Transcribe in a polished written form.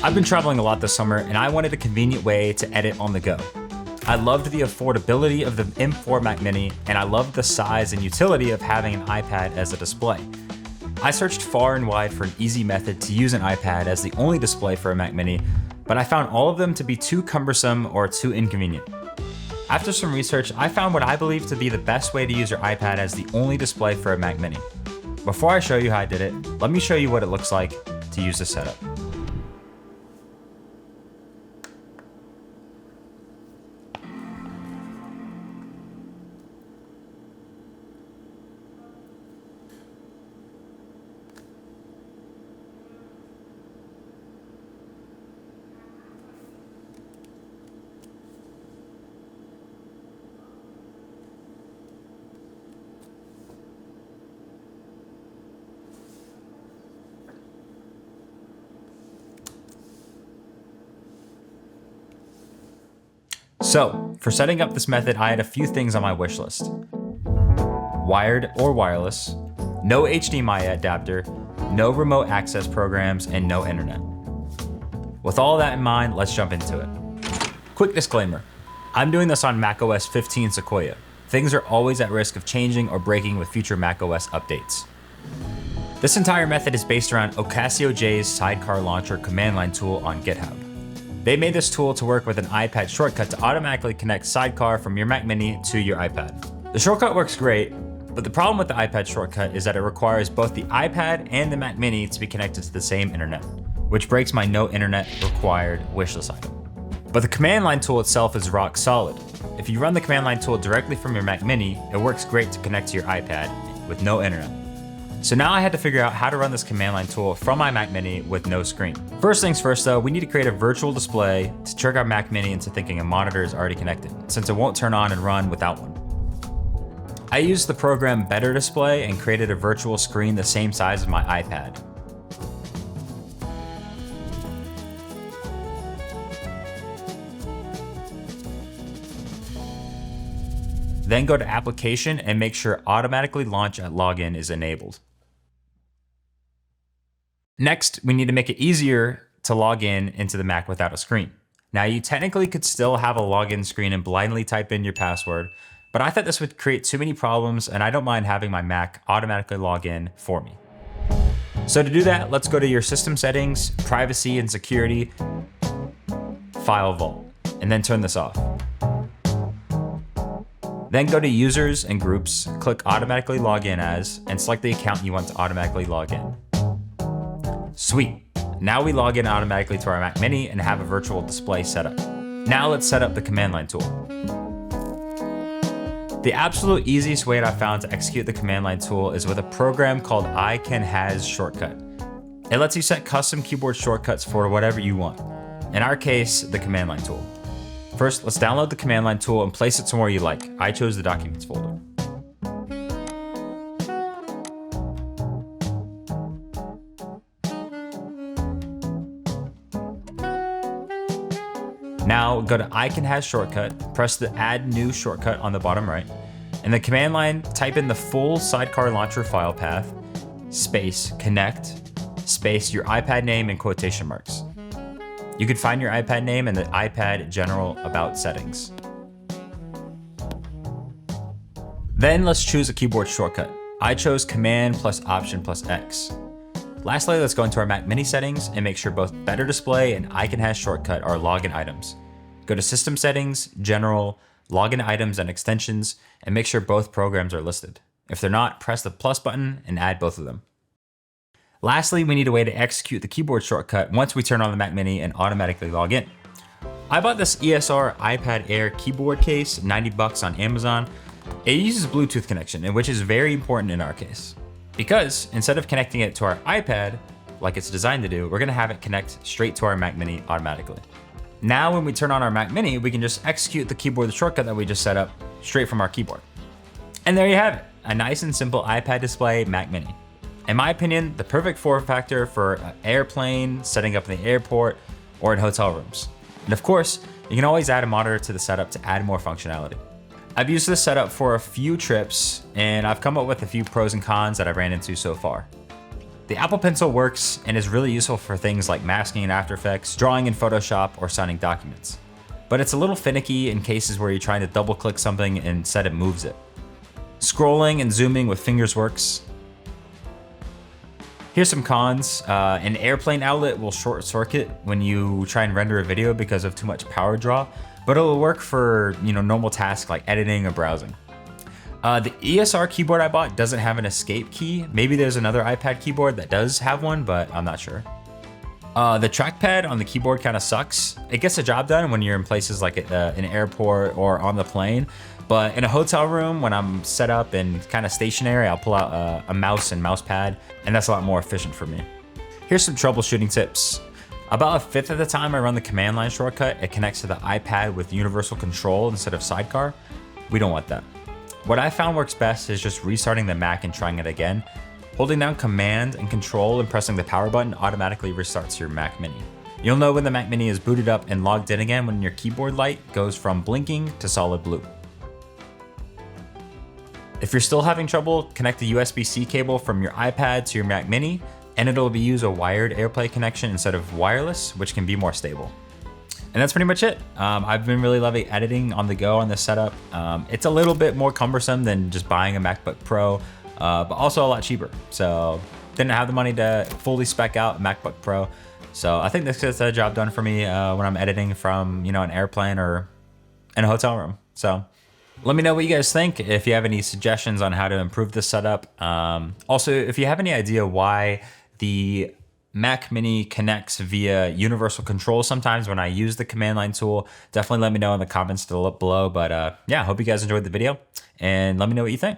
I've been traveling a lot this summer and I wanted a convenient way to edit on the go. I loved the affordability of the M4 Mac Mini, and I loved the size and utility of having an iPad as a display. I searched far and wide for an easy method to use an iPad as the only display for a Mac Mini, but I found all of them to be too cumbersome or too inconvenient. After some research, I found what I believe to be the best way to use your iPad as the only display for a Mac Mini. Before I show you how I did it, let me show you what it looks like to use this setup. So, for setting up this method, I had a few things on my wish list. Wired or wireless, no HDMI adapter, no remote access programs, and no internet. With all that in mind, let's jump into it. Quick disclaimer, I'm doing this on macOS 15 Sequoia. Things are always at risk of changing or breaking with future macOS updates. This entire method is based around Ocasio-J's Sidecar Launcher command line tool on GitHub. They made this tool to work with an iPad shortcut to automatically connect Sidecar from your Mac Mini to your iPad. The shortcut works great, but the problem with the iPad shortcut is that it requires both the iPad and the Mac Mini to be connected to the same internet, which breaks my no internet required wishlist item. But the command line tool itself is rock solid. If you run the command line tool directly from your Mac Mini, it works great to connect to your iPad with no internet. So now I had to figure out how to run this command line tool from my Mac Mini with no screen. First things first though, we need to create a virtual display to trick our Mac Mini into thinking a monitor is already connected, since it won't turn on and run without one. I used the program Better Display and created a virtual screen the same size as my iPad. Then go to Application and make sure Automatically Launch at Login is enabled. Next, we need to make it easier to log in into the Mac without a screen. Now, you technically could still have a login screen and blindly type in your password, but I thought this would create too many problems and I don't mind having my Mac automatically log in for me. So to do that, let's go to your system settings, privacy and security, file vault, and then turn this off. Then go to users and groups, click automatically log in as, and select the account you want to automatically log in. Sweet, now we log in automatically to our Mac Mini and have a virtual display set up. Now let's set up the command line tool. The absolute easiest way that I found to execute the command line tool is with a program called iCanHas Shortcut. It lets you set custom keyboard shortcuts for whatever you want. In our case, the command line tool. First, let's download the command line tool and place it somewhere you like. I chose the Documents folder. Now go to iCanHas Shortcut, press the Add New Shortcut on the bottom right. In the command line, type in the full Sidecar Launcher file path, space, connect, space, your iPad name and quotation marks. You can find your iPad name in the iPad General About settings. Then let's choose a keyboard shortcut. I chose Command plus Option plus X. Lastly, let's go into our Mac Mini settings and make sure both Better Display and iCanHas Shortcut are login items. Go to System Settings, General, Login Items and Extensions, and make sure both programs are listed. If they're not, press the plus button and add both of them. Lastly, we need a way to execute the keyboard shortcut once we turn on the Mac Mini and automatically log in. I bought this ESR iPad Air keyboard case, $90 on Amazon. It uses Bluetooth connection, which is very important in our case. Because instead of connecting it to our iPad, like it's designed to do, we're gonna have it connect straight to our Mac Mini automatically. Now when we turn on our Mac Mini, we can just execute the keyboard shortcut that we just set up straight from our keyboard. And there you have it, a nice and simple iPad display Mac Mini. In my opinion, the perfect form factor for an airplane, setting up in the airport, or in hotel rooms. And of course, you can always add a monitor to the setup to add more functionality. I've used this setup for a few trips, and I've come up with a few pros and cons that I ran into so far. The Apple Pencil works and is really useful for things like masking in After Effects, drawing in Photoshop, or signing documents. But it's a little finicky in cases where you're trying to double click something and instead it moves it. Scrolling and zooming with fingers works. Here's some cons. An airplane outlet will short circuit when you try and render a video because of too much power draw, but it'll work for normal tasks like editing or browsing. The ESR keyboard I bought doesn't have an escape key. Maybe there's another iPad keyboard that does have one, but I'm not sure. The trackpad on the keyboard kind of sucks. It gets the job done when you're in places like an airport or on the plane, but in a hotel room when I'm set up and kind of stationary, I'll pull out a mouse and mouse pad, and that's a lot more efficient for me. Here's some troubleshooting tips. About a fifth of the time I run the command line shortcut, it connects to the iPad with universal control instead of sidecar. We don't want that. What I found works best is just restarting the Mac and trying it again. Holding down Command and Control and pressing the power button automatically restarts your Mac Mini. You'll know when the Mac Mini is booted up and logged in again when your keyboard light goes from blinking to solid blue. If you're still having trouble, connect the USB-C cable from your iPad to your Mac Mini, and it'll use a wired AirPlay connection instead of wireless, which can be more stable. And that's pretty much it. I've been really loving editing on the go on this setup. It's a little bit more cumbersome than just buying a MacBook Pro, but also a lot cheaper. So didn't have the money to fully spec out a MacBook Pro. So I think this gets a job done for me when I'm editing from an airplane or in a hotel room. So let me know what you guys think, if you have any suggestions on how to improve this setup. Also, if you have any idea why the Mac Mini connects via universal control sometimes when I use the command line tool, definitely let me know in the comments below. But yeah, hope you guys enjoyed the video and let me know what you think.